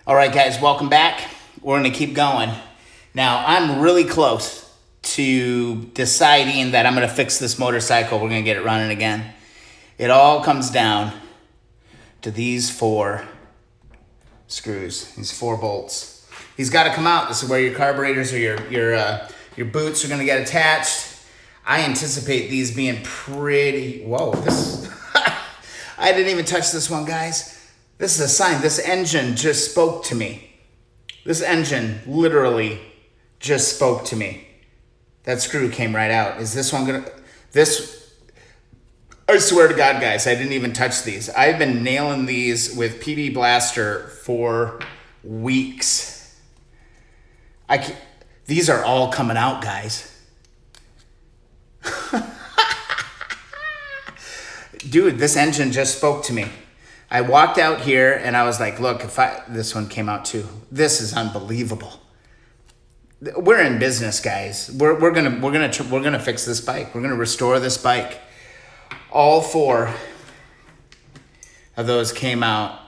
All right, guys, welcome back. We're going to keep going. Now, I'm really close to deciding that I'm going to fix this motorcycle. We're going to get it running again. It all comes down to these 4 screws, these 4 bolts. These got to come out. This is where your carburetors or your boots are going to get attached. I anticipate these being pretty... Whoa, this... I didn't even touch this one, guys. This is a sign. This engine just spoke to me. This engine literally just spoke to me. That screw came right out. Is this one gonna... I swear to God, guys, I didn't even touch these. I've been nailing these with PB Blaster for weeks. These are all coming out, guys. Dude, this engine just spoke to me. I walked out here and I was like, look, this one came out too. This is unbelievable. We're in business, guys. We're gonna fix this bike. We're gonna restore this bike. All 4 of those came out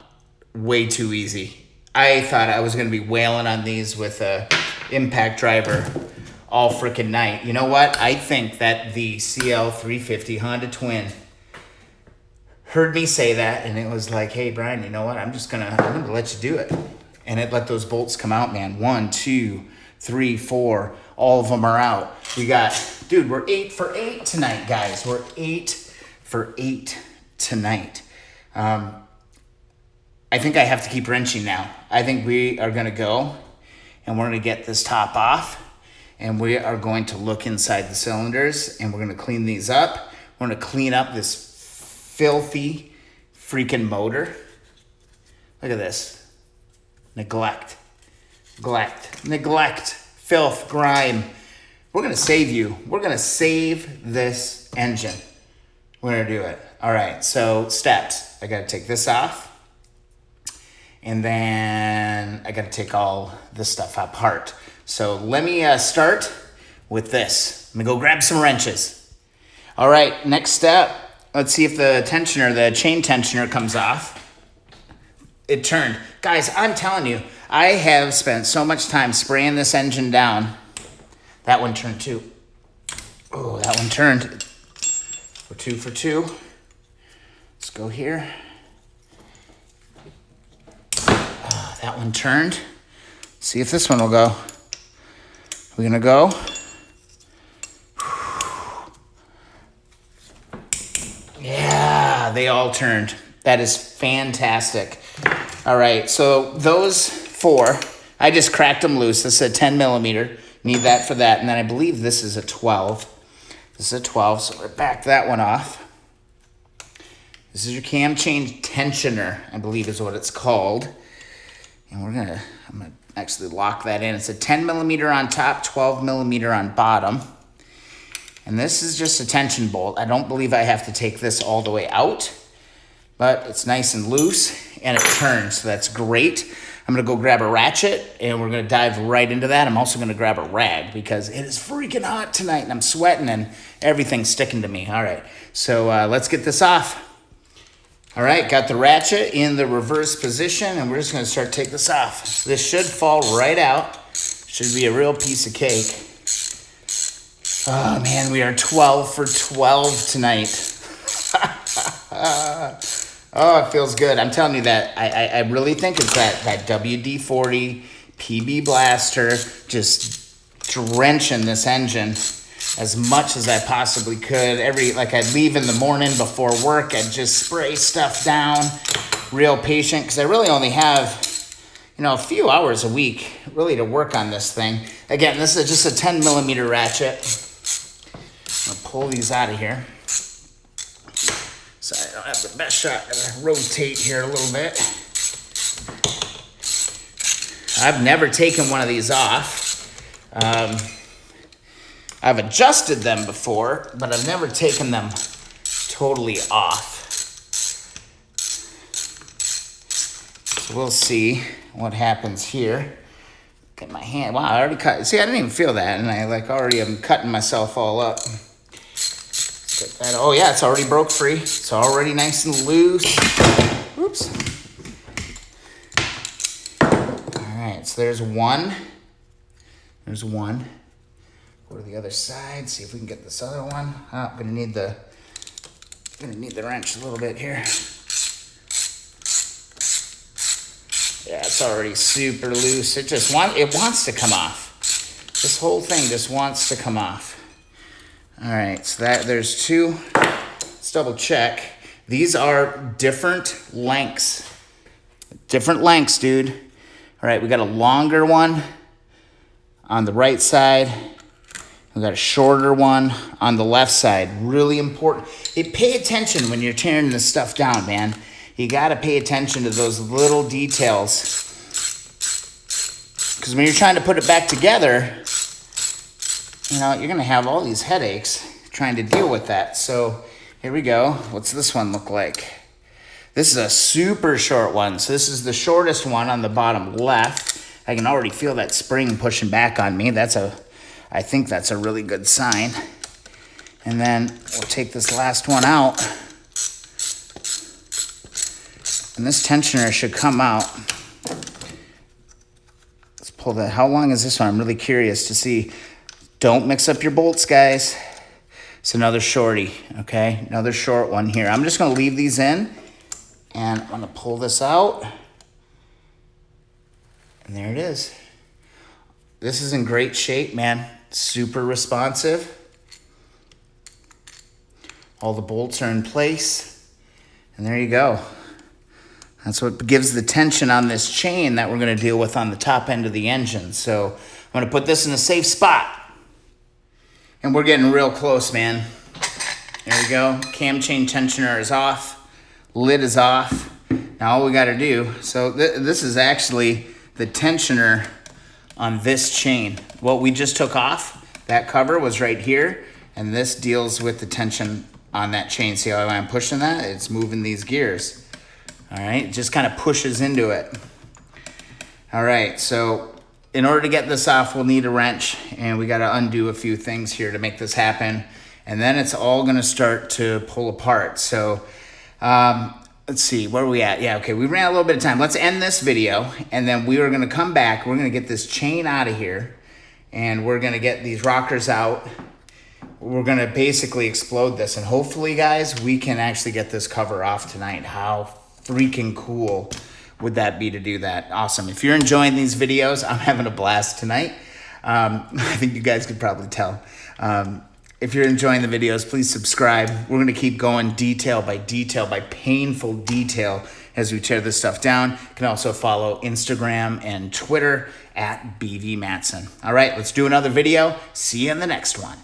way too easy. I thought I was gonna be wailing on these with a impact driver all freaking night. You know what? I think that the CL350 Honda Twin heard me say that, and it was like, hey, Brian, you know what? I'm gonna let you do it. And it let those bolts come out, man. 1, 2, 3, 4. All of them are out. Dude, we're 8 for 8 tonight, guys. We're 8 for 8 tonight. I think I have to keep wrenching now. I think we are gonna go, and we're gonna get this top off, and we are going to look inside the cylinders, and we're gonna clean these up. We're gonna clean up this filthy freaking motor. Look at this. Neglect, filth, grime. We're gonna save you. We're gonna save this engine. We're gonna do it. All right, so steps. I gotta take this off. And then I gotta take all this stuff apart. So let me start with this. I'm gonna go grab some wrenches. All right, next step. Let's see if the chain tensioner comes off. It turned. Guys, I'm telling you, I have spent so much time spraying this engine down. That one turned too. Oh, that one turned. We're 2 for 2. Let's go here. That one turned. See if this one will go. We're gonna go. Yeah, they all turned. That is fantastic. All right, so those 4, I just cracked them loose. This is a 10 millimeter. Need that for that. And then I believe this is a 12. This is a 12, so we're back that one off. This is your cam change tensioner, I believe is what it's called. And I'm gonna actually lock that in. It's a 10 millimeter on top, 12 millimeter on bottom. And this is just a tension bolt. I don't believe I have to take this all the way out, but it's nice and loose and it turns, so that's great. I'm gonna go grab a ratchet and we're gonna dive right into that. I'm also gonna grab a rag because it is freaking hot tonight and I'm sweating and everything's sticking to me. All right, so let's get this off. All right, got the ratchet in the reverse position and we're just gonna start taking this off. This should fall right out. Should be a real piece of cake. Oh man, we are 12 for 12 tonight. Oh, it feels good. I'm telling you that. I really think it's that WD-40 PB Blaster just drenching this engine as much as I possibly could. I'd leave in the morning before work, I'd just spray stuff down, real patient, because I really only have, a few hours a week really to work on this thing. Again, this is just a 10 millimeter ratchet. I'm gonna pull these out of here. Sorry, I don't have the best shot. I'm gonna rotate here a little bit. I've never taken one of these off. I've adjusted them before, but I've never taken them totally off. So we'll see what happens here. Look at my hand. Wow, I already cut. See, I didn't even feel that, and I already am cutting myself all up. Oh yeah, it's already broke free. It's already nice and loose. Oops. right, so there's one. There's one. Go to the other side, see if we can get this other one. Oh, gonna need the wrench a little bit here. Yeah, it's already super loose. It wants to come off. This whole thing just wants to come off. All right, so there's two. Let's double check. These are different lengths. Different lengths, dude. All right, we got a longer one on the right side. We got a shorter one on the left side. Really important. Hey, pay attention when you're tearing this stuff down, man. You got to pay attention to those little details. Because when you're trying to put it back together, you know, you're going to have all these headaches trying to deal with that. So here we go. What's this one look like? This is a super short one. So this is the shortest one on the bottom left. I can already feel that spring pushing back on me. I think that's a really good sign. And then we'll take this last one out. And this tensioner should come out. Let's pull that. How long is this one? I'm really curious to see. Don't mix up your bolts, guys. It's another shorty, okay? Another short one here. I'm just gonna leave these in, and I'm gonna pull this out. And there it is. This is in great shape, man. Super responsive. All the bolts are in place. And there you go. That's what gives the tension on this chain that we're going to deal with on the top end of the engine. So I'm going to put this in a safe spot. And we're getting real close, man. There we go. Cam chain tensioner is off. Lid is off. Now all we got to do, so this is actually the tensioner on this chain. What we just took off, that cover was right here, and this deals with the tension on that chain. See how I'm pushing that? It's moving these gears. All right, it just kind of pushes into it. All right, so in order to get this off, we'll need a wrench, and we got to undo a few things here to make this happen, and then it's all going to start to pull apart. So let's see, where are we at? Yeah, okay, we ran a little bit of time. Let's end this video, and then we are going to come back. We're going to get this chain out of here, and we're going to get these rockers out. We're going to basically explode this, and hopefully, guys, we can actually get this cover off tonight. How freaking cool would that be to do that? Awesome. If you're enjoying these videos, I'm having a blast tonight. I think you guys could probably tell. If you're enjoying the videos, please subscribe. We're going to keep going detail by painful detail as we tear this stuff down. You can also follow Instagram and Twitter at BV Matson. All right, let's do another video. See you in the next one.